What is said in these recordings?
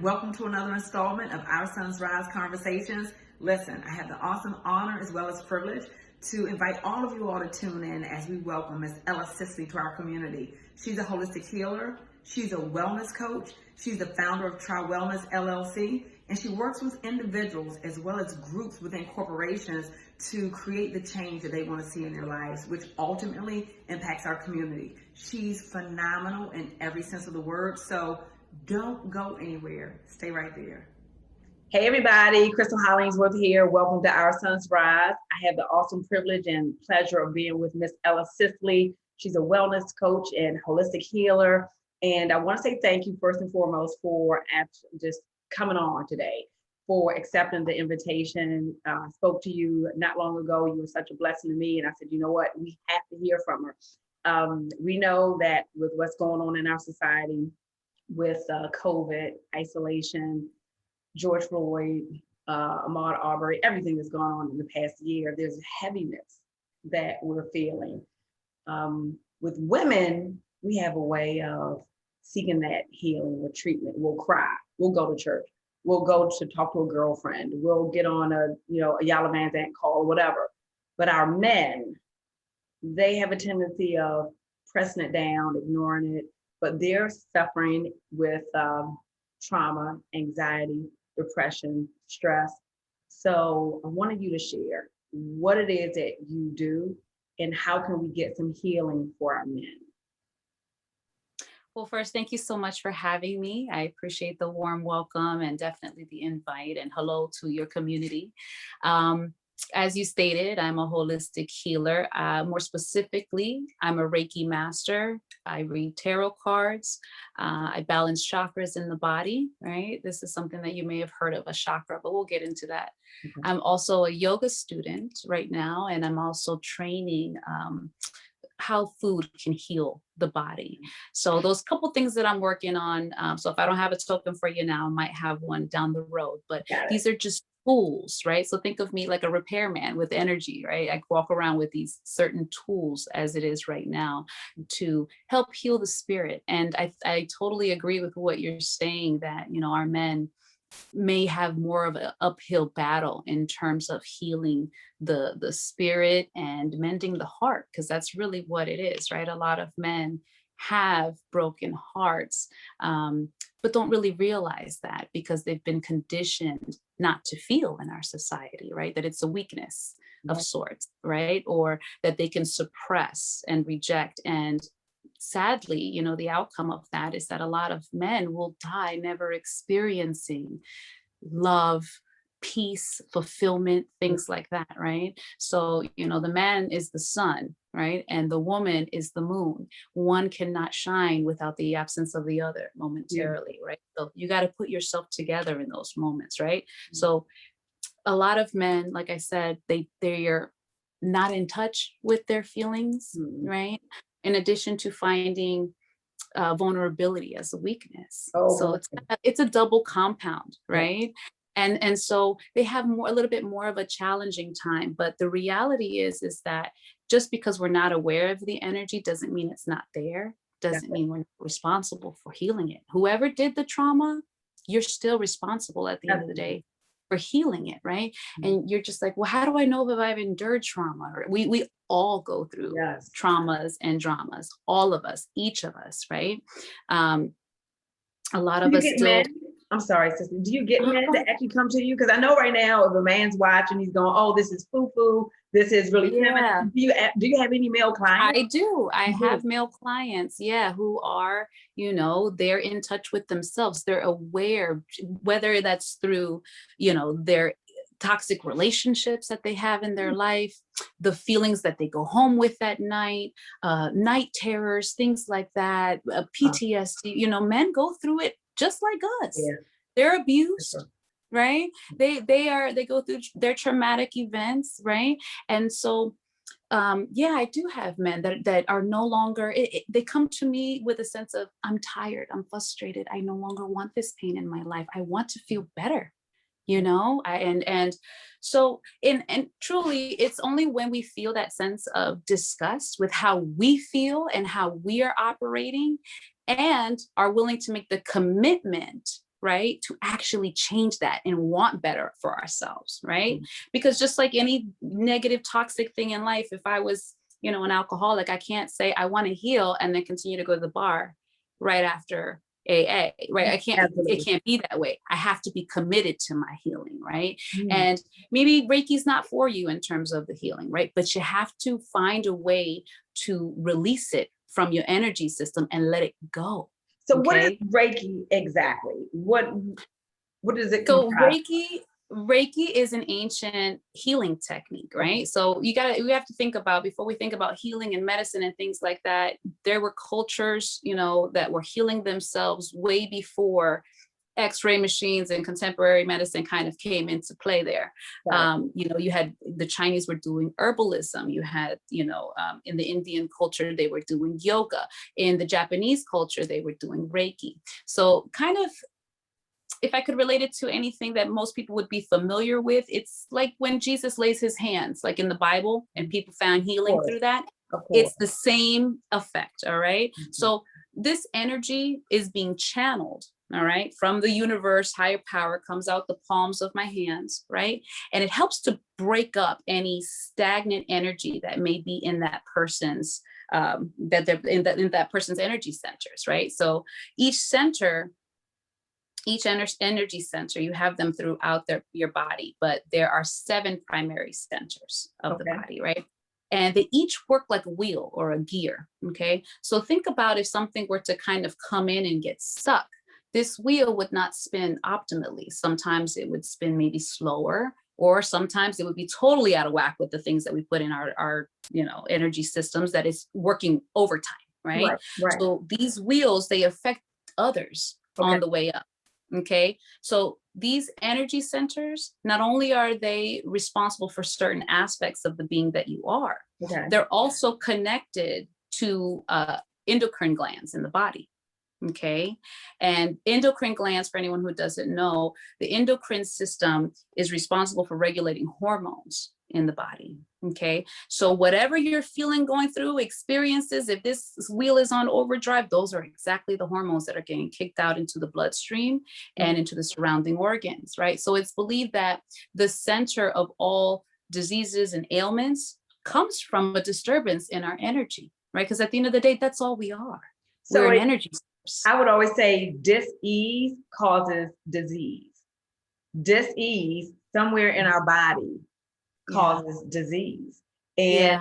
Welcome to another installment of Our Sons Rise Conversations. Listen, I have the awesome honor as well as privilege to invite all of you all to tune in as we welcome Miss Ella Sisley to our community. She's a holistic healer. She's a wellness coach. She's the founder of Triwellness LLC, and she works with individuals as well as groups within corporations to create the change that they want to see in their lives, which ultimately impacts our community. She's phenomenal in every sense of the word. So don't go anywhere. Stay right there. Hey everybody, Crystal Hollingsworth here. Welcome to Our Sons Rise. I have the awesome privilege and pleasure of being with Miss Ella Sisley. She's a wellness coach and holistic healer. And I want to say thank you first and foremost for just coming on today, for accepting the invitation. I spoke to you not long ago. You were such a blessing to me. And I said, you know what? We have to hear from her. We know that with what's going on in our society, with COVID, isolation, George Floyd, Ahmaud Arbery, everything that's gone on in the past year, there's a heaviness that we're feeling. With women, we have a way of seeking that healing or treatment. We'll cry, we'll go to church, we'll go to talk to a girlfriend, we'll get on a Yalla Van Zant call, whatever. But our men, they have a tendency of pressing it down, ignoring it, but they're suffering with trauma, anxiety, depression, stress. So I wanted you to share what it is that you do and how can we get some healing for our men. Well, first, thank you so much for having me. I appreciate the warm welcome and definitely the invite, and hello to your community. As you stated, I'm a holistic healer. More specifically, I'm a Reiki master. I read tarot cards. I balance chakras in the body, right? This is something that you may have heard of, a chakra, but we'll get into that. Mm-hmm. I'm also a yoga student right now, and I'm also training how food can heal the body. So those couple things that I'm working on. So if I don't have a token for you now, I might have one down the road, but these are just tools, right? So think of me like a repairman with energy, right? I walk around with these certain tools as it is right now to help heal the spirit. And I totally agree with what you're saying, that, our men may have more of an uphill battle in terms of healing the spirit and mending the heart, because that's really what it is, right? A lot of men have broken hearts, but don't really realize that because they've been conditioned not to feel in our society, right? That it's a weakness of sorts, right? Or that they can suppress and reject. And sadly, the outcome of that is that a lot of men will die never experiencing love, peace, fulfillment, things like that, right? So, the man is the sun, right? And the woman is the moon. One cannot shine without the absence of the other momentarily, right? So you got to put yourself together in those moments, right? Mm-hmm. So a lot of men, like I said, they're not in touch with their feelings, mm-hmm. right? In addition to finding vulnerability as a weakness. Oh, so it's a double compound, right? Yeah. And so they have a little bit more of a challenging time. But the reality is that just because we're not aware of the energy doesn't mean it's not there. Doesn't mean we're not responsible for healing it. Whoever did the trauma, you're still responsible at the end of the day for healing it, right? Mm-hmm. And you're just like, well, how do I know if I've endured trauma? We all go through traumas and dramas, all of us, each of us, right? A lot of us still. I'm sorry, sister. Do you get men that actually come to you? Because I know right now if a man's watching, he's going, "Oh, this is foo-foo. This is really feminine." Do you have any male clients? I do. I have male clients, who are, they're in touch with themselves. They're aware, whether that's through, their toxic relationships that they have in their life, the feelings that they go home with at night, night terrors, things like that, PTSD. Men go through it just like us. Yeah. They're abused, right? They go through their traumatic events, right? And so I do have men that are no longer, they come to me with a sense of, I'm tired, I'm frustrated, I no longer want this pain in my life, I want to feel better. So truly, it's only when we feel that sense of disgust with how we feel and how we are operating and are willing to make the commitment right, to actually change that and want better for ourselves, right? Because just like any negative, toxic thing in life, if I was, an alcoholic, I can't say I want to heal and then continue to go to the bar right after AA, right? It can't be that way. I have to be committed to my healing, right? And maybe Reiki's not for you in terms of the healing, right? But you have to find a way to release it from your energy system and let it go. So what is Reiki exactly? What does it So comprise? Reiki is an ancient healing technique, right? So we have to think about, before we think about healing and medicine and things like that, there were cultures, that were healing themselves way before X-ray machines and contemporary medicine kind of came into play there. Right. You had the Chinese were doing herbalism. You had, in the Indian culture, they were doing yoga. In the Japanese culture, they were doing Reiki. So kind of, if I could relate it to anything that most people would be familiar with, it's like when Jesus lays his hands, like in the Bible, and people found healing through that. It's the same effect, all right? So this energy is being channeled, all right, from the universe, higher power, comes out the palms of my hands, right? And it helps to break up any stagnant energy that may be in that person's, that they're in that person's energy centers, right? So each energy center, you have them throughout your body, but there are 7 primary centers of the body, right? And they each work like a wheel or a gear, okay? So think about if something were to kind of come in and get stuck, this wheel would not spin optimally. Sometimes it would spin maybe slower, or sometimes it would be totally out of whack with the things that we put in our energy systems that is working overtime, right? So these wheels, they affect others on the way up. Okay, so these energy centers, not only are they responsible for certain aspects of the being that you are, they're also connected to endocrine glands in the body. Okay, and endocrine glands, for anyone who doesn't know, the endocrine system is responsible for regulating hormones in the body. Okay, so whatever you're feeling, going through, experiences, if this wheel is on overdrive, those are exactly the hormones that are getting kicked out into the bloodstream and into the surrounding organs, right? So it's believed that the center of all diseases and ailments comes from a disturbance in our energy, right? Because at the end of the day, that's all we are. So we're an energy source. I would always say dis-ease causes disease. Dis-ease somewhere in our body causes disease. And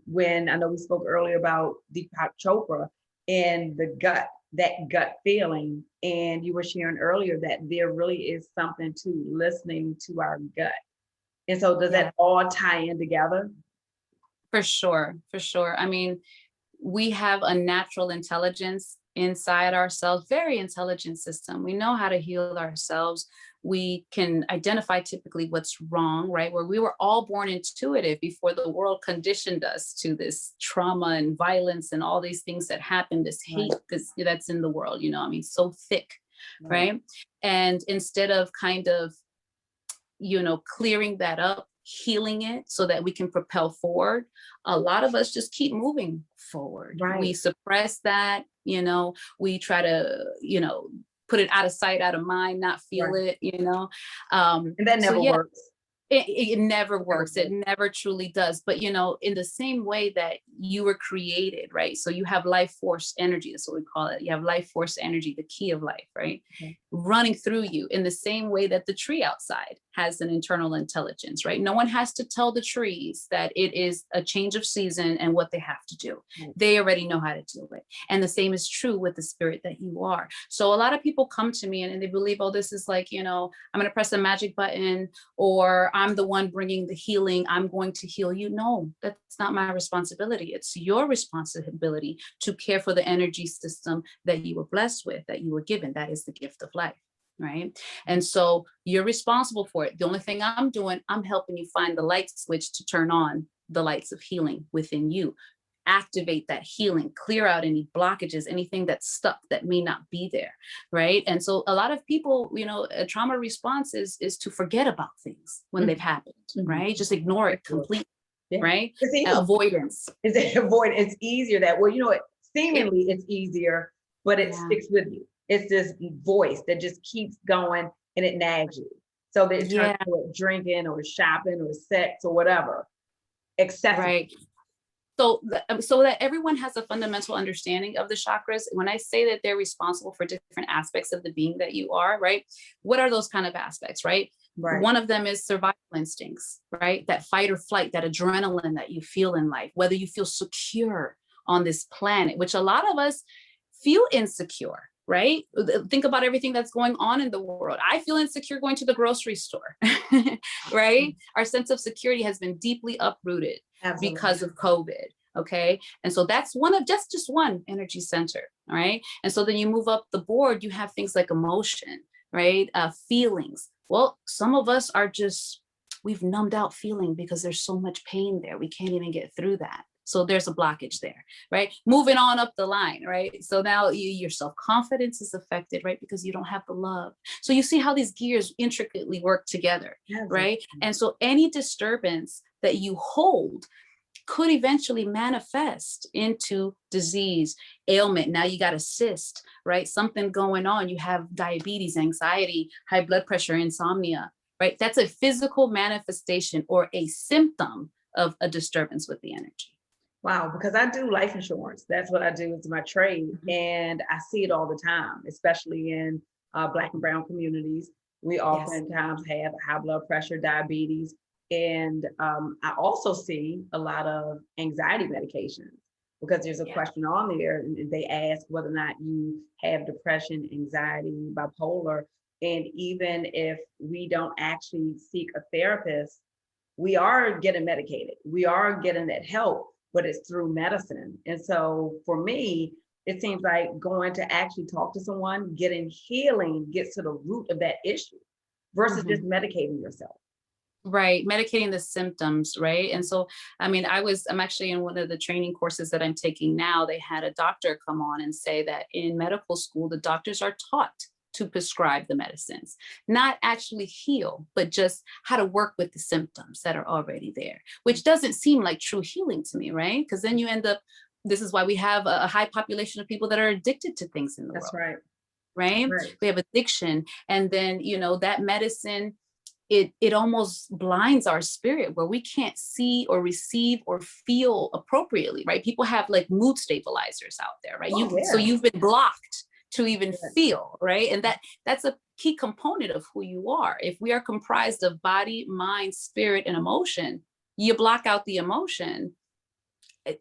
when I know we spoke earlier about Deepak Chopra and the gut, that gut feeling, and you were sharing earlier that there really is something to listening to our gut. And so does that all tie in together? For sure, for sure. I mean, we have a natural intelligence inside ourselves, very intelligent system. We know how to heal ourselves. We can identify typically what's wrong, right? Where we were all born intuitive before the world conditioned us to this trauma and violence and all these things that happen, this hate that's in the world, so thick, right? And instead of kind of, clearing that up, healing it so that we can propel forward, a lot of us just keep moving forward. We suppress that, we try to, put it out of sight, out of mind, not feel it, and that never works. It never works. It never truly does. But, in the same way that you were created, right? So you have life force energy. That's what we call it. You have life force energy, the key of life, right? Running through you in the same way that the tree outside has an internal intelligence, right? No one has to tell the trees that it is a change of season and what they have to do. They already know how to do it. And the same is true with the spirit that you are. So a lot of people come to me and they believe, oh, this is like, I'm going to press a magic button, or I'm the one bringing the healing, I'm going to heal you. No, that's not my responsibility. It's your responsibility to care for the energy system that you were blessed with, that you were given. That is the gift of life, right? And so you're responsible for it. The only thing I'm doing, I'm helping you find the light switch to turn on the lights of healing within you. Activate that healing, clear out any blockages, anything that's stuck that may not be there, right? And so a lot of people, a trauma response is to forget about things when they've happened, right? Just ignore it completely, right? Avoidance. It's easier that way. Seemingly it's easier, but it sticks with you. It's this voice that just keeps going and it nags you. So that it turns Yeah, to drinking or shopping or sex or whatever. Excessive. right. So, so that everyone has a fundamental understanding of the chakras. When I say that they're responsible for different aspects of the being that you are, right? What are those kind of aspects, right? Right. One of them is survival instincts, right? That fight or flight, that adrenaline that you feel in life, whether you feel secure on this planet, which a lot of us feel insecure, right? Think about everything that's going on in the world. I feel insecure going to the grocery store, right? Our sense of security has been deeply uprooted Absolutely. because of COVID. Okay. And so that's one of just one energy center. All right. And so then you move up the board, you have things like emotion, right? Feelings. Well, some of us are just, we've numbed out feeling because there's so much pain there. We can't even get through that. So there's a blockage there, right? Moving on up the line, right? So now your self-confidence is affected, right? Because you don't have the love. So you see how these gears intricately work together, right? And so any disturbance that you hold could eventually manifest into disease, ailment. Now you got a cyst, right? Something going on. You have diabetes, anxiety, high blood pressure, insomnia, right? That's a physical manifestation or a symptom of a disturbance with the energy. Wow, because I do life insurance. That's what I do. It's my trade. And I see it all the time, especially in Black and brown communities. We oftentimes have high blood pressure, diabetes. And I also see a lot of anxiety medications because there's a question on there. And they ask whether or not you have depression, anxiety, bipolar. And even if we don't actually seek a therapist, we are getting medicated. We are getting that help, but it's through medicine. And so for me, it seems like going to actually talk to someone, getting healing gets to the root of that issue versus just medicating yourself. Right. Medicating the symptoms. Right. And so, I mean, I'm actually in one of the training courses that I'm taking now. They had a doctor come on and say that in medical school, the doctors are taught to prescribe the medicines, not actually heal, but just how to work with the symptoms that are already there, which doesn't seem like true healing to me, right? Because then you end up, this is why we have a high population of people that are addicted to things in the world. That's right. Right? We have addiction. And then, that medicine, it almost blinds our spirit where we can't see or receive or feel appropriately, right? People have like mood stabilizers out there, right? So you've been blocked to even feel, right? And that's a key component of who you are. If we are comprised of body, mind, spirit, and emotion, you block out the emotion,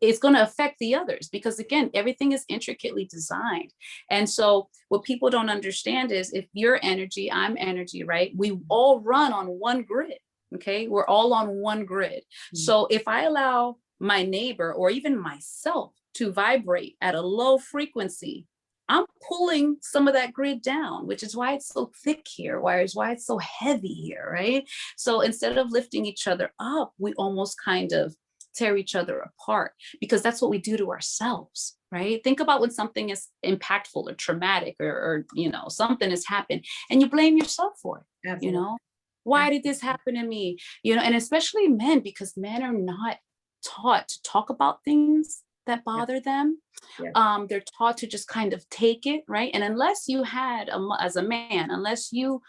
it's going to affect the others because again, everything is intricately designed. And so what people don't understand is if you're energy, I'm energy, right? We all run on one grid. Okay. We're all on one grid. So if I allow my neighbor or even myself to vibrate at a low frequency, I'm pulling some of that grid down, which is why it's so thick here, why it's so heavy here, right? So instead of lifting each other up, we almost kind of tear each other apart because that's what we do to ourselves, right? Think about when something is impactful or traumatic or something has happened and you blame yourself for it. Absolutely. Why did this happen to me? And especially men, because men are not taught to talk about things that bother them. They're taught to just kind of take it, right? And unless you had as a man, unless you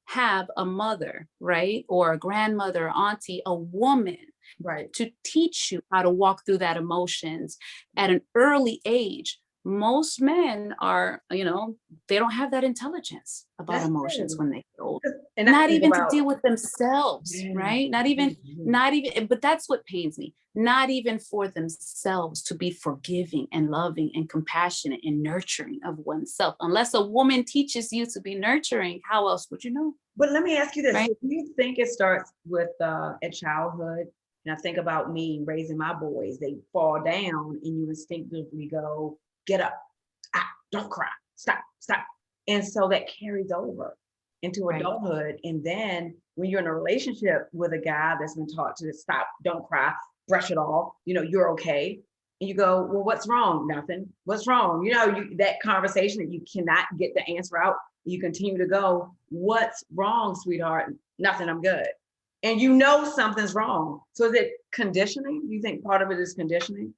have a mother, right, or a grandmother, auntie, a woman, right, to teach you how to walk through that emotions at an early age, most men are, they don't have that intelligence about emotions when they get older. And not even to deal with themselves, right? Not even, but that's what pains me. Not even for themselves to be forgiving and loving and compassionate and nurturing of oneself. Unless a woman teaches you to be nurturing, how else would you know? But let me ask you this. Right? Do you think it starts with at childhood? And I think about me raising my boys, they fall down and you instinctively go, get up, don't cry, stop. And so that carries over into adulthood. And then when you're in a relationship with a guy that's been taught to stop, don't cry, brush it off, you're okay. And you go, well, what's wrong? Nothing. What's wrong? That conversation that you cannot get the answer out. You continue to go, what's wrong, sweetheart? Nothing, I'm good. And something's wrong. So is it conditioning? You think part of it is conditioning?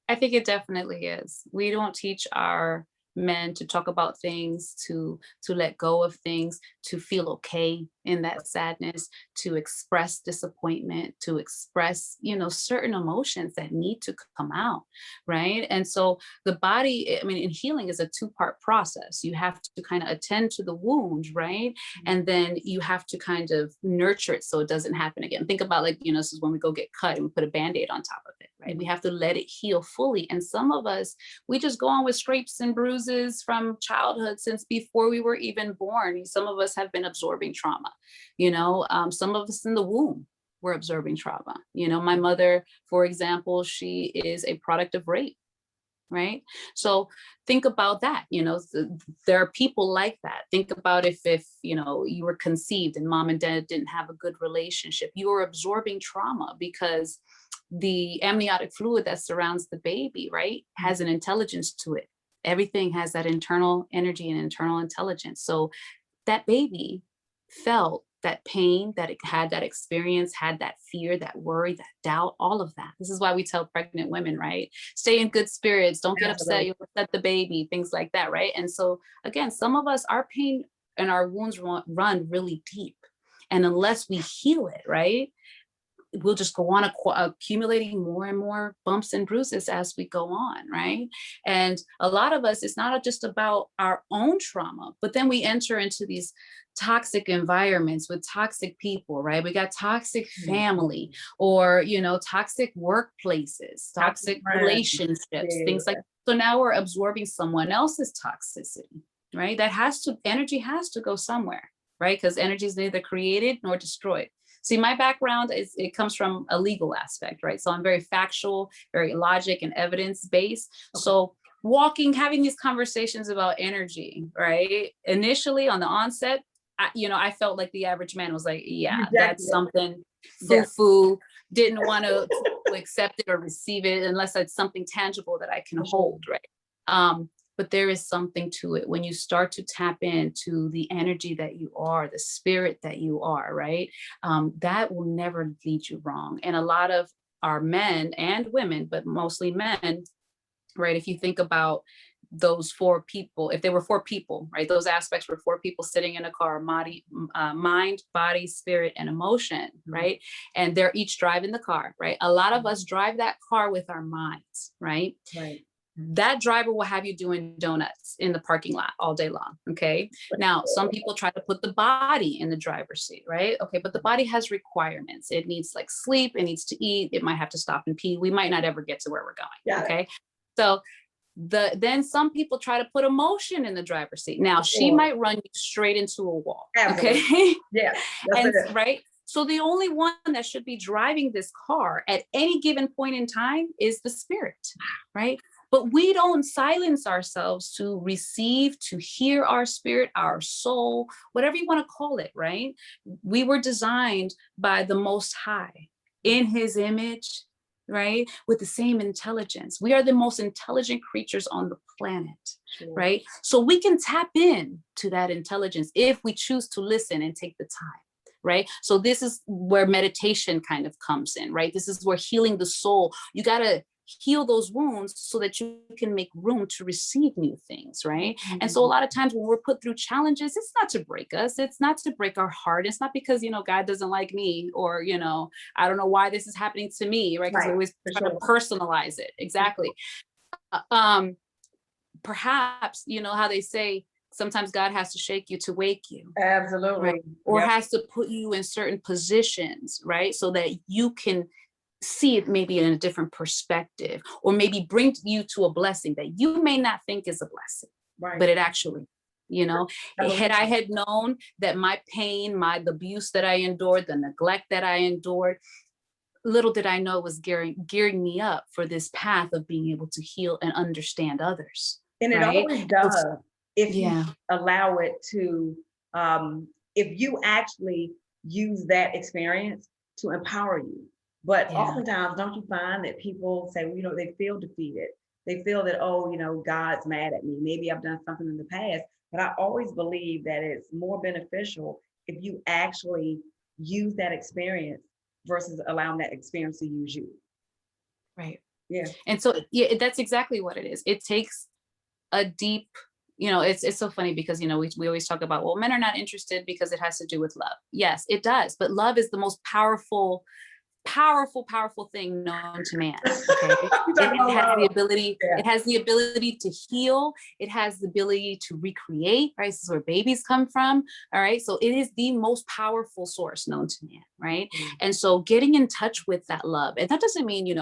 I think it definitely is. We don't teach our men to talk about things, to let go of things, to feel okay in that sadness, to express disappointment, to express, certain emotions that need to come out, right? And so the body, I mean, in healing is a two-part process. You have to kind of attend to the wound, right? And then you have to kind of nurture it so it doesn't happen again. Think about, like, this is when we go get cut and we put a Band-Aid on top of it, right? We have to let it heal fully. And some of us, we just go on with scrapes and bruises from childhood since before we were even born. Some of us have been absorbing trauma, some of us in the womb were absorbing trauma. My mother, for example, she is a product of rape, right? So think about that. There are people like that. Think about if you were conceived and mom and dad didn't have a good relationship, you were absorbing trauma because the amniotic fluid that surrounds the baby, right, has an intelligence to it. Everything has that internal energy and internal intelligence. So that baby felt that pain, that it had that experience, had that fear, that worry, that doubt, all of that. This is why we tell pregnant women, right? Stay in good spirits. Don't get upset. You'll upset the baby, things like that, right? And so again, some of us, our pain and our wounds run really deep. And unless we heal it, right, we'll just go on accumulating more and more bumps and bruises as we go on, right? And a lot of us, it's not just about our own trauma, but then we enter into these toxic environments with toxic people, right? We got toxic family, or, toxic workplaces, toxic relationships, things like that. So now we're absorbing someone else's toxicity, right? Energy has to go somewhere, right? Because energy is neither created nor destroyed. See, my background it comes from a legal aspect, right? So I'm very factual, very logic and evidence-based. Okay. So having these conversations about energy, right? Initially on the onset, I felt like the average man was like, yeah, that's something foo-foo, didn't want to accept it or receive it unless it's something tangible that I can hold, right? But there is something to it when you start to tap into the energy that you are, the spirit that you are, right? That will never lead you wrong. And a lot of our men and women, but mostly men, right? If you think about those four people, if they were four people, right? Those aspects were four people sitting in a car, mind, body, spirit, and emotion, right? And they're each driving the car, right? A lot of us drive that car with our minds, right? Right. That driver will have you doing donuts in the parking lot all day long. Okay. Now, some people try to put the body in the driver's seat, right? Okay. But the body has requirements. It needs like sleep. It needs to eat. It might have to stop and pee. We might not ever get to where we're going. Okay. So then some people try to put emotion in the driver's seat. Now she might run you straight into a wall. Okay. Yeah. Right. So the only one that should be driving this car at any given point in time is the spirit, right? But we don't silence ourselves to receive, to hear our spirit, our soul, whatever you want to call it, right? We were designed by the Most High in His image, right? With the same intelligence. We are the most intelligent creatures on the planet, right? So we can tap in to that intelligence if we choose to listen and take the time. Right. So this is where meditation kind of comes in, right? This is where healing the soul. You got to heal those wounds so that you can make room to receive new things, right? Mm-hmm. And so a lot of times when we're put through challenges, it's not to break us. It's not to break our heart. It's not because, God doesn't like me, or, I don't know why this is happening to me, right? Because we always try to personalize it. Exactly. Perhaps, how they say, sometimes God has to shake you to wake you. Absolutely. Right? Or has to put you in certain positions, right? So that you can see it maybe in a different perspective, or maybe bring you to a blessing that you may not think is a blessing, but it actually, had I had known that my pain, the abuse that I endured, the neglect that I endured, little did I know it was gearing me up for this path of being able to heal and understand others. And it always does. If you allow it to, if you actually use that experience to empower you. But oftentimes, don't you find that people say, well, they feel defeated. They feel that, God's mad at me. Maybe I've done something in the past. But I always believe that it's more beneficial if you actually use that experience versus allowing that experience to use you. Right. Yeah. And so, that's exactly what it is. It takes a deep, it's so funny because, we always talk about, well, men are not interested because it has to do with love. Yes, it does. But love is the most powerful thing known to man. Okay. It has the ability, it has the ability to heal. It has the ability to recreate, right? This is where babies come from. All right. So it is the most powerful source known to man. Right. And so getting in touch with that love, and that doesn't mean,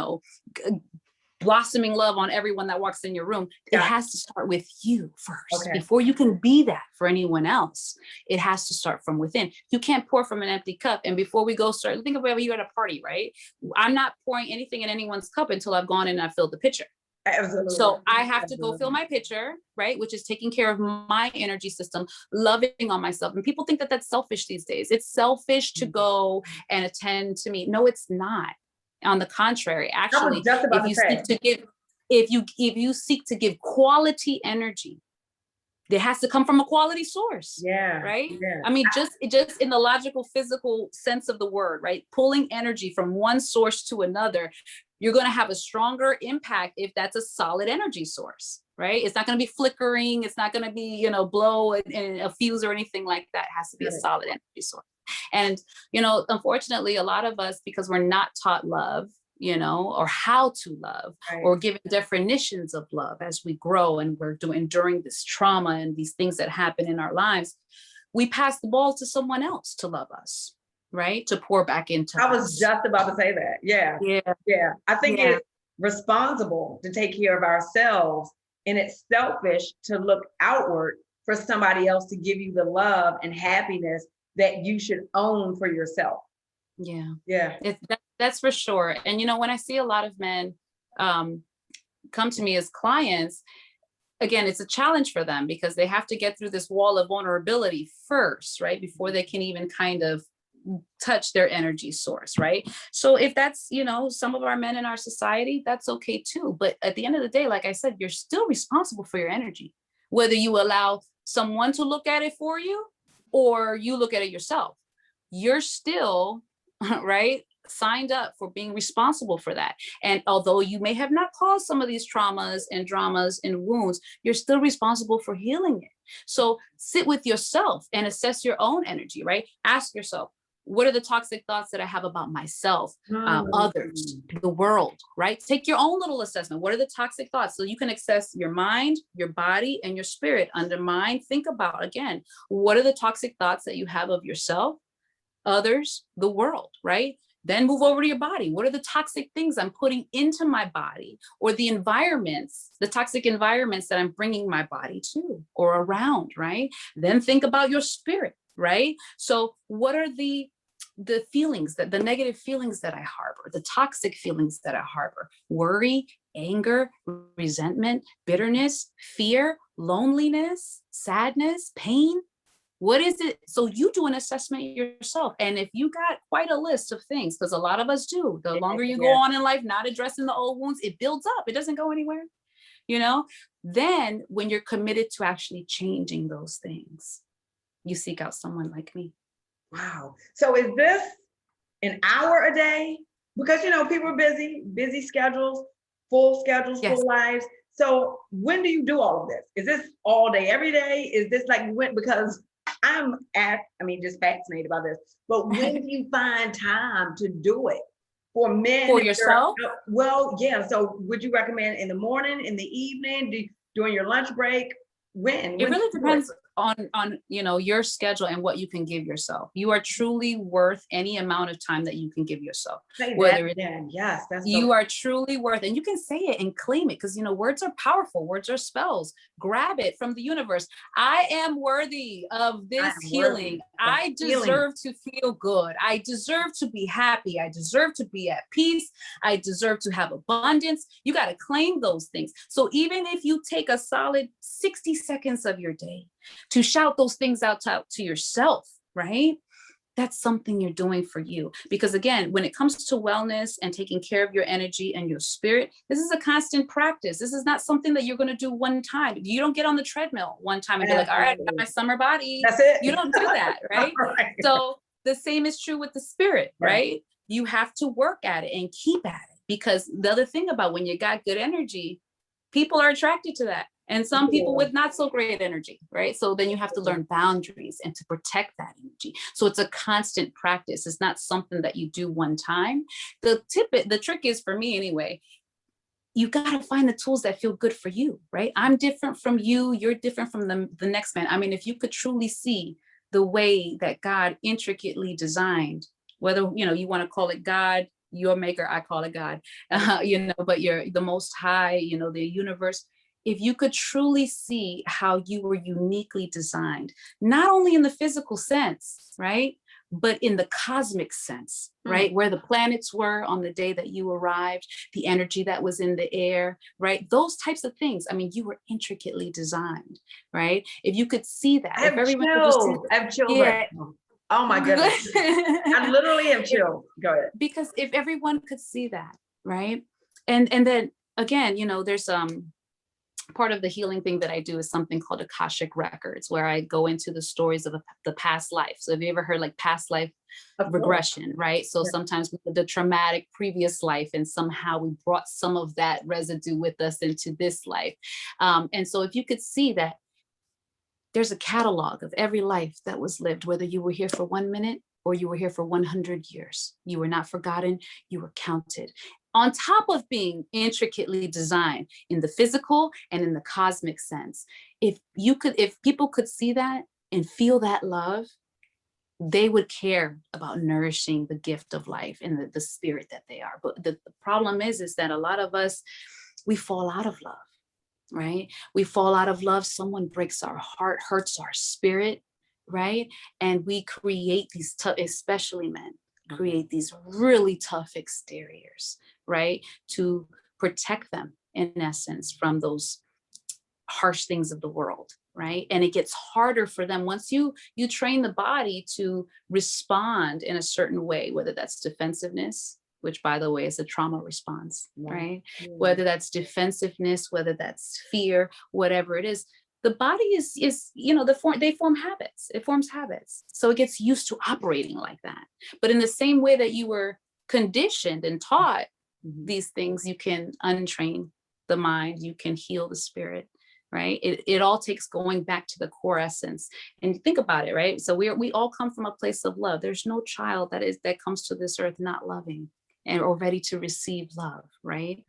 blossoming love on everyone that walks in your room. It has to start with you first. Before you can be that for anyone else. It has to start from within. You can't pour from an empty cup. And before we go start, think about you at a party, right? I'm not pouring anything in anyone's cup until I've gone in and I've filled the pitcher. Absolutely. So I have to go fill my pitcher, right? Which is taking care of my energy system, loving on myself. And people think that that's selfish these days. It's selfish to go and attend to me. No, it's not. On the contrary, actually, if you seek to give quality energy, it has to come from a quality source. Yeah. Right. Yeah. I mean, just in the logical, physical sense of the word, right? Pulling energy from one source to another, you're going to have a stronger impact if that's a solid energy source, right? It's not going to be flickering. It's not going to be, blow and a fuse or anything like that. It has to be a solid energy source. And, unfortunately, a lot of us, because we're not taught love, or how to love, or given definitions of love as we grow and we're enduring this trauma and these things that happen in our lives, we pass the ball to someone else to love us, right? To pour back into us. I was just about to say that. Yeah. I think it's responsible to take care of ourselves, and it's selfish to look outward for somebody else to give you the love and happiness that you should own for yourself. Yeah. That's for sure. And, when I see a lot of men come to me as clients, again, it's a challenge for them because they have to get through this wall of vulnerability first, right? Before they can even kind of touch their energy source, right? So if that's, some of our men in our society, that's okay too. But at the end of the day, like I said, you're still responsible for your energy, whether you allow someone to look at it for you or you look at it yourself. You're still, right, signed up for being responsible for that. And although you may have not caused some of these traumas and dramas and wounds, you're still responsible for healing it. So sit with yourself and assess your own energy, right? Ask yourself, what are the toxic thoughts that I have about myself, others, the world, right? Take your own little assessment. What are the toxic thoughts? So you can assess your mind, your body, and your spirit. Under mind, think about, again, what are the toxic thoughts that you have of yourself, others, the world, right? Then move over to your body. What are the toxic things I'm putting into my body, or the environments, the toxic environments that I'm bringing my body to or around, right? Then think about your spirit, right? So what are the feelings, the negative feelings that I harbor, the toxic feelings that I harbor? Worry, anger, resentment, bitterness, fear, loneliness, sadness, pain. What is it? So you do an assessment yourself. And if you got quite a list of things, because a lot of us do, the longer you go on in life, not addressing the old wounds, it builds up. It doesn't go anywhere, Then when you're committed to actually changing those things, you seek out someone like me. Wow. So is this an hour a day? Because, people are busy schedules, full lives. So when do you do all of this? Is this all day, every day? Is this like when, because just fascinated about this, but when do you find time to do it for men? For yourself? Well, yeah. So would you recommend in the morning, in the evening, during your lunch break? When? It really depends on your schedule and what you can give yourself. You are truly worth any amount of time that you can give yourself. You are truly worth, and you can say it and claim it, because words are powerful. Words are spells. Grab it from the universe. I am worthy of this healing. I deserve to feel good. I deserve to be happy. I deserve to be at peace. I deserve to have abundance. You got to claim those things. So even if you take a solid 60 seconds of your day to shout those things out to yourself, right? That's something you're doing for you. Because again, when it comes to wellness and taking care of your energy and your spirit, this is a constant practice. This is not something that you're going to do one time. You don't get on the treadmill one time and be like, all right, I got my summer body. That's it. You don't do that, right? Right. So the same is true with the spirit, right? You have to work at it and keep at it. Because the other thing about when you got good energy, people are attracted to that. and some people Yeah. with not so great energy, right? So then you have to learn boundaries and to protect that energy. So it's a constant practice. It's not something that you do one time. The trick is, for me anyway, you got to find the tools that feel good for you, right? I'm different from you. You're different from the next man. I mean, if you could truly see the way that God intricately designed, whether, you want to call it God, your maker, I call it God, but you're the most high, the universe. If you could truly see how you were uniquely designed, not only in the physical sense, right? But in the cosmic sense, right? Where the planets were on the day that you arrived, the energy that was in the air, right? Those types of things. I mean, you were intricately designed, right? If you could see that, I have chills. I have chills. Yeah. Oh my goodness. I literally have chills. Go ahead. Because if everyone could see that, right? And then again, there's part of the healing thing that I do is something called Akashic Records, where I go into the stories of the past life. So have you ever heard like past life regression, right? So sometimes the traumatic previous life, and somehow we brought some of that residue with us into this life. And so if you could see that there's a catalog of every life that was lived, whether you were here for 1 minute or you were here for 100 years, you were not forgotten, you were counted. On top of being intricately designed in the physical and in the cosmic sense, if people could see that and feel that love, they would care about nourishing the gift of life and the spirit that they are. But the problem is that a lot of us, we fall out of love, right? We fall out of love. Someone breaks our heart, hurts our spirit, right? And we create these tough, especially men, create these really tough exteriors, right? To protect them, in essence, from those harsh things of the world, right? And it gets harder for them once you train the body to respond in a certain way, whether that's defensiveness, which by the way is a trauma response, right? Whether that's defensiveness, whether that's fear, whatever it is, the body is they form habits. It forms habits. So it gets used to operating like that. But in the same way that you were conditioned and taught these things, you can untrain the mind, you can heal the spirit, right? It all takes going back to the core essence. And think about it, right? So we all come from a place of love. There's no child that comes to this earth not loving or ready to receive love, right?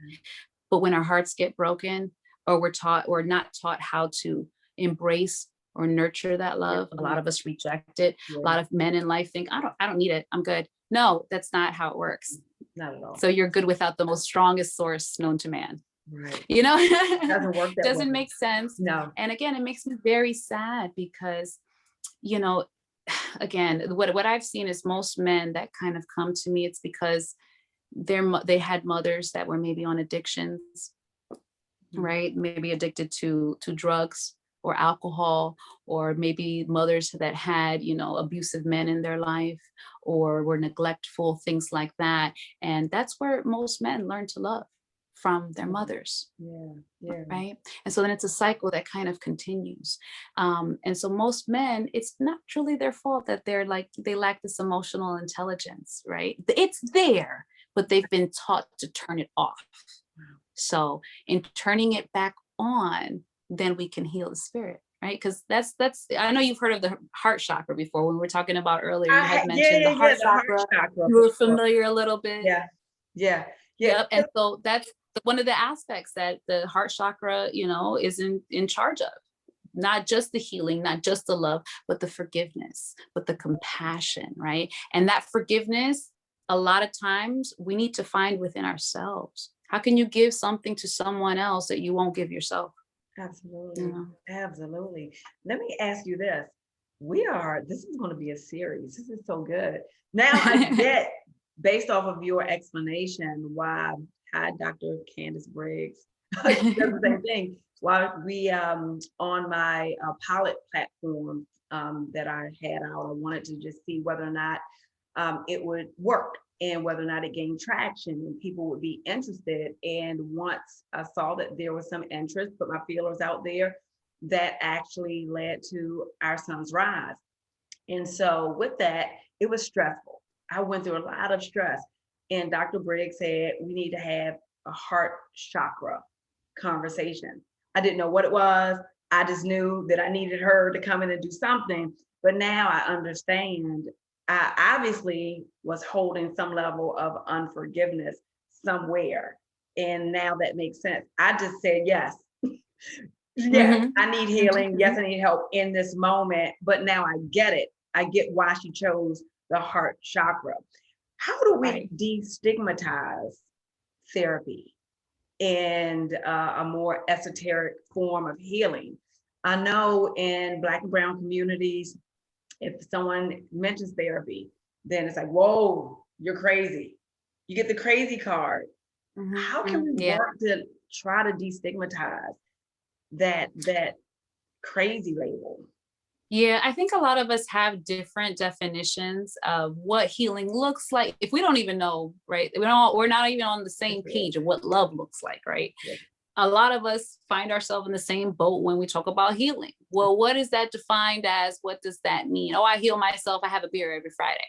But when our hearts get broken, or we're not taught how to embrace or nurture that love, a lot of us reject it. A lot of men in life think, I don't need it, I'm good. No, that's not how it works. Not at all. So you're good without the most strongest source known to man. Right. Doesn't work that doesn't way. make sense. No. And again, it makes me very sad because, again, what I've seen is most men that kind of come to me, it's because they had mothers that were maybe on addictions, right? Maybe addicted to drugs or alcohol, or maybe mothers that had, abusive men in their life or were neglectful, things like that. And that's where most men learn to love, from their mothers. Right. And so then it's a cycle that kind of continues. And so most men, it's not truly their fault that they lack this emotional intelligence, right? It's there, but they've been taught to turn it off. So in turning it back on, then we can heal the spirit, right? Because that's I know you've heard of the heart chakra before. When we were talking about earlier, you had mentioned the heart chakra. You were familiar a little bit. Yeah. Yep. And so that's one of the aspects that the heart chakra, is in charge of. Not just the healing, not just the love, but the forgiveness, but the compassion, right? And that forgiveness, a lot of times we need to find within ourselves. How can you give something to someone else that you won't give yourself? Absolutely. Absolutely. Let me ask you this. This is going to be a series. This is so good. Now I get, based off of your explanation, why Dr. Candace Briggs does the same thing. Why we, on my pilot platform that I had out, I wanted to just see whether or not it would work and whether or not it gained traction and people would be interested. And once I saw that there was some interest, put my feelers out there, that actually led to Our Son's Rise. And so with that, it was stressful. I went through a lot of stress. And Dr. Briggs said, we need to have a heart chakra conversation. I didn't know what it was. I just knew that I needed her to come in and do something. But now I understand. I obviously was holding some level of unforgiveness somewhere. And now that makes sense. I just said yes. Yes, Mhm. I need healing. Yes, I need help in this moment. But now I get it. I get why she chose the heart chakra. How do we Right. destigmatize therapy and a more esoteric form of healing? I know in Black and Brown communities, if someone mentions therapy, then it's like, whoa, you're crazy. You get the crazy card. How can we Yeah. work to try to destigmatize that crazy label? Yeah, I think a lot of us have different definitions of what healing looks like. If we don't even know, right? We're not even on the same page of what love looks like, right? Yeah. A lot of us find ourselves in the same boat when we talk about healing. Well, what is that defined as? What does that mean? Oh, I heal myself. I have a beer every Friday,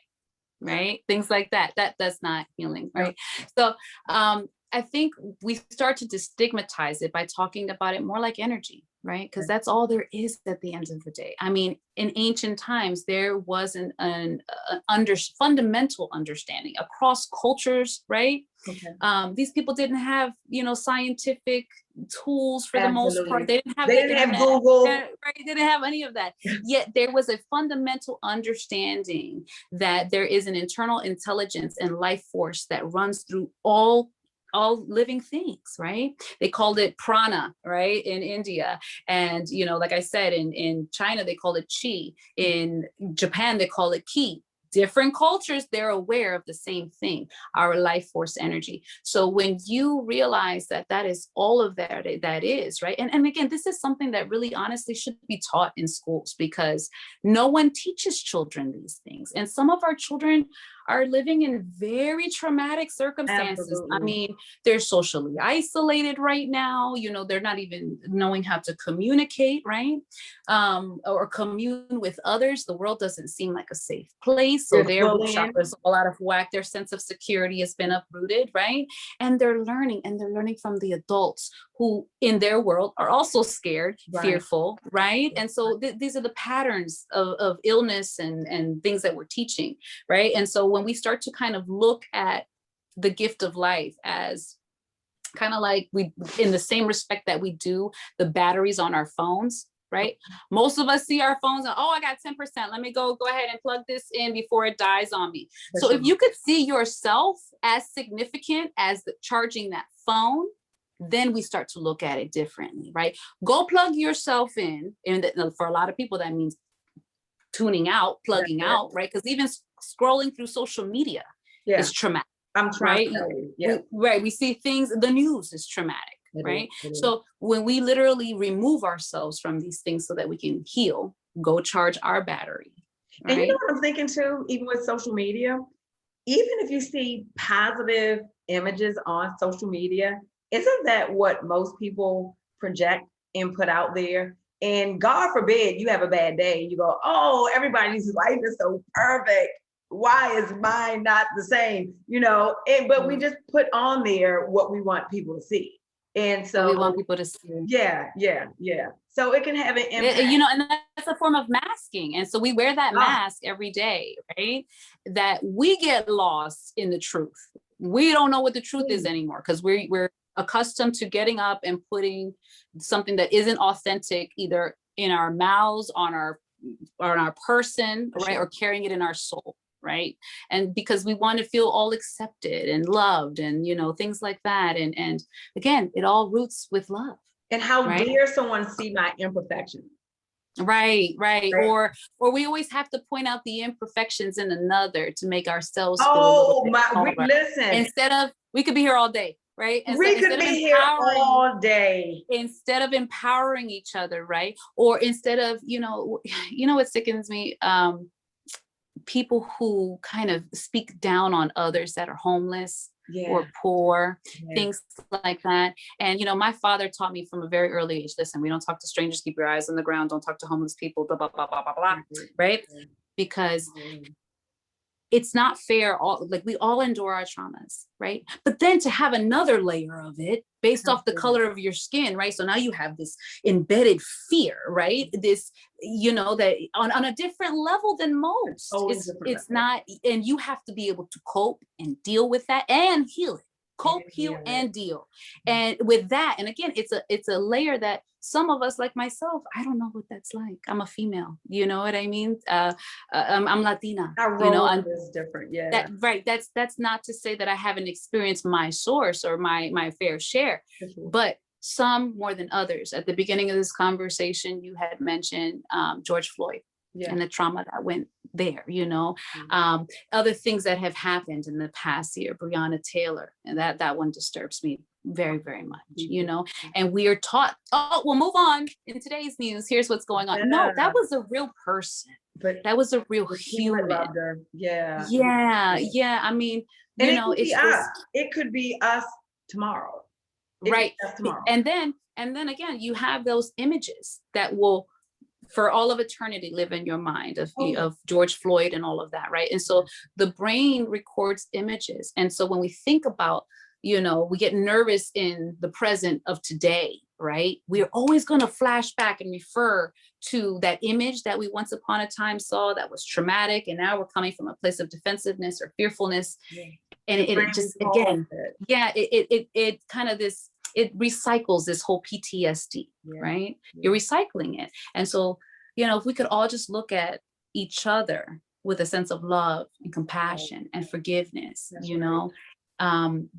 right? Things like that. That's not healing, right? So I think we start to destigmatize it by talking about it more like energy, right? Because that's all there is at the end of the day. I mean, in ancient times, there was an fundamental understanding across cultures, right? Okay. These people didn't have, scientific tools for the most part. Absolutely. They didn't have They the didn't have internet. Google. Right? They didn't have any of that. Yet there was a fundamental understanding that there is an internal intelligence and life force that runs through all living things, right? They called it prana, right, in India. And, like I said, in China, they call it chi. In Japan, they call it ki. Different cultures, they're aware of the same thing, our life force energy. So when you realize that that is all of that is, right? And again, this is something that really honestly should be taught in schools, because no one teaches children these things. And some of our children are living in very traumatic circumstances. I Absolutely. mean, they're socially isolated right now. They're not even knowing how to communicate, right? Or commune with others. The world doesn't seem like a safe place. So There's their root bullying. chakra is all out of whack. Their sense of security has been uprooted, right? And they're learning from the adults who in their world are also scared, Right. fearful, right? And so these are the patterns of illness and things that we're teaching, right? And so when we start to kind of look at the gift of life as kind of like we, in the same respect that we do the batteries on our phones, right? Most of us see our phones and, oh, I got 10%. Let me go ahead and plug this in before it dies on me. So if you could see yourself as significant as charging that phone, then we start to look at it differently, right? Go plug yourself in. And for a lot of people, that means tuning out, plugging out, right? Because even scrolling through social media is traumatic. I'm trying right? to tell you. Yeah. We see things, the news is traumatic, right? So when we literally remove ourselves from these things so that we can heal, go charge our battery. Right? And you know what I'm thinking too, even with social media, even if you see positive images on social media, isn't that what most people project and put out there? And God forbid you have a bad day and you go, oh, everybody's life is so perfect. Why is mine not the same? But we just put on there what we want people to see. And so we want people to see. Yeah. So it can have an impact. And that's a form of masking. And so we wear that mask every day, right? That we get lost in the truth. We don't know what the truth is anymore because we're accustomed to getting up and putting something that isn't authentic either in our mouths, on our person, right? Or carrying it in our soul. Right. And because we want to feel all accepted and loved and, things like that. And again, it all roots with love. And how dare someone see my imperfections? Right. Or we always have to point out the imperfections in another to make ourselves feel listen. Instead of, we could be here all day, right? We could be here all day. Instead of empowering each other, right? Or instead of, what sickens me, people who kind of speak down on others that are homeless or poor, things like that. And, my father taught me from a very early age, listen, we don't talk to strangers, keep your eyes on the ground, don't talk to homeless people, blah, blah, blah, blah, blah, blah, right? Because it's not fair. Like we all endure our traumas, right? But then to have another layer of it based off the color of your skin, right? So now you have this embedded fear, right? This, that on a different level than most. It's not, and you have to be able to cope and deal with that and heal it. Cope, heal, and deal. And with that, and again, it's a layer that some of us, like myself, I don't know what that's like. I'm a female, you know what I mean? I'm Latina. Our role is different, yeah. Right. That's not to say that I haven't experienced my source or my fair share, but some more than others. At the beginning of this conversation, you had mentioned George Floyd. And the trauma that went there, other things that have happened in the past year, Breonna Taylor, and that one disturbs me very, very much, and we are taught, we'll move on in today's news. Here's what's going on. No, that was a real person, but that was a real human. Yeah. I mean, it could be us tomorrow. Right. And then again, you have those images that will, for all of eternity, live in your mind of George Floyd and all of that, right? And so the brain records images. And so when we think about, we get nervous in the present of today, right? We're always going to flash back and refer to that image that we once upon a time saw that was traumatic. And now we're coming from a place of defensiveness or fearfulness. And it just, again, it kind of this, it recycles this whole PTSD, right? You're recycling it. And so, if we could all just look at each other with a sense of love and compassion and forgiveness,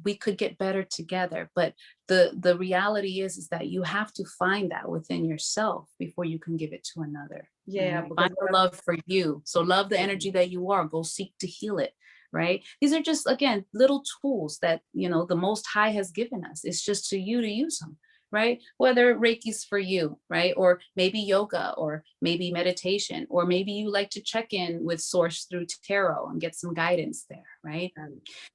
we could get better together. But the reality is that you have to find that within yourself before you can give it to another. Find the love for you. So love the energy that you are. Go seek to heal it. Right? These are just, again, little tools that, the Most High has given us. It's just to you to use them, right? Whether Reiki's for you, right? Or maybe yoga, or maybe meditation, or maybe you like to check in with Source through tarot and get some guidance there, right?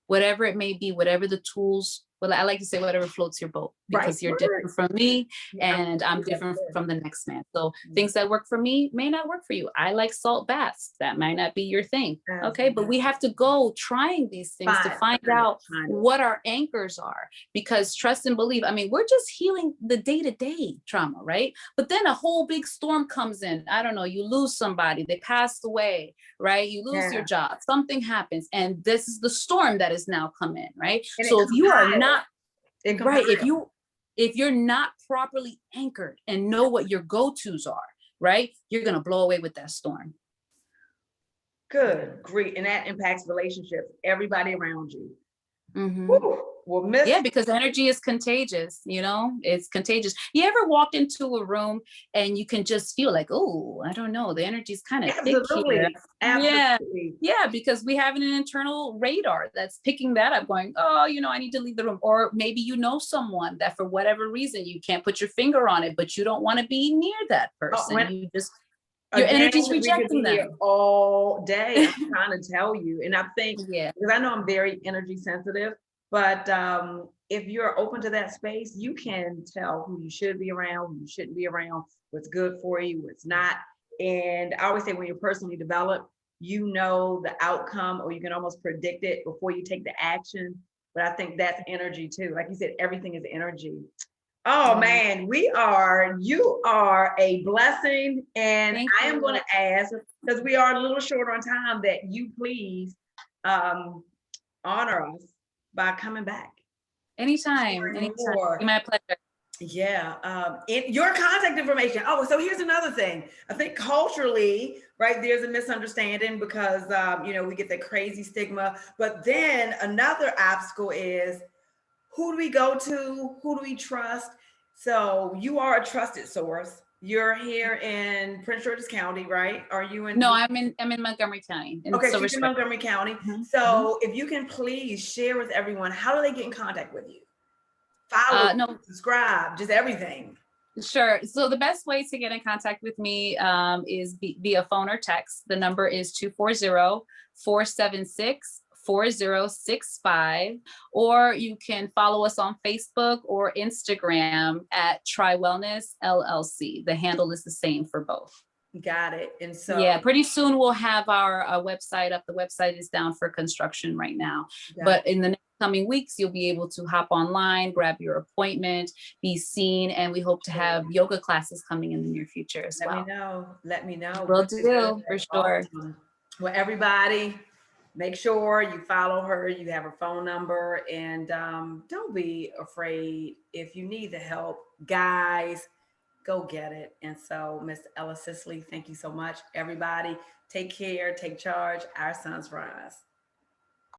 Whatever it may be, whatever the tools, well, I like to say whatever floats your boat, because you're different from me and I'm different from the next man. So things that work for me may not work for you. I like salt baths. That might not be your thing. Okay. But we have to go trying these things to find out what our anchors are, because trust and believe, I mean, we're just healing the day-to-day trauma, right? But then a whole big storm comes in. I don't know, you lose somebody, they passed away, right? You lose your job, something happens, and this is the storm that has now come in, right? And so if you are not right, if you're not properly anchored and know what your go-tos are, right, you're gonna blow away with that storm. Good, great, and that impacts relationships, everybody around you. Well, because energy is contagious, it's contagious. You ever walked into a room and you can just feel like, oh, I don't know, the energy is kind of thick here. Yeah, because we have an internal radar that's picking that up, going, oh, I need to leave the room. Or maybe someone that for whatever reason you can't put your finger on it, but you don't want to be near that person. Your energy's rejecting them all day. I'm trying to tell you, and I think because I know I'm very energy sensitive. But if you're open to that space, you can tell who you should be around, who you shouldn't be around, what's good for you, what's not. And I always say when you're personally developed, the outcome, or you can almost predict it before you take the action. But I think that's energy too. Like you said, everything is energy. Oh man, you are a blessing. And I am going to ask, because we are a little short on time, that you please honor us by coming back. Anytime. My pleasure. In your contact information. Oh, so here's another thing. I think culturally, right, there's a misunderstanding because, we get that crazy stigma. But then another obstacle is, who do we go to? Who do we trust? So you are a trusted source. You're here in Prince George's County, right? Are you in? No, I'm in Montgomery County. Okay, so you're in Montgomery County. So if you can please share with everyone, how do they get in contact with you? Follow, subscribe, just everything. Sure. So the best way to get in contact with me is via phone or text. The number is 240-476-4065, or you can follow us on Facebook or Instagram at Triwellness LLC. The handle is the same for both. Got it. And so, Yeah, pretty soon we'll have our website up. The website is down for construction right now, but in the next coming weeks, you'll be able to hop online, grab your appointment, be seen, and we hope to have yoga classes coming in the near future as well. Let me know. Will do, for sure. Awesome. Well, everybody, make sure you follow her. You have her phone number, and don't be afraid if you need the help, guys. Go get it. And so, Miss Ella Sisley, thank you so much. Everybody, take care, take charge. Our sons rise.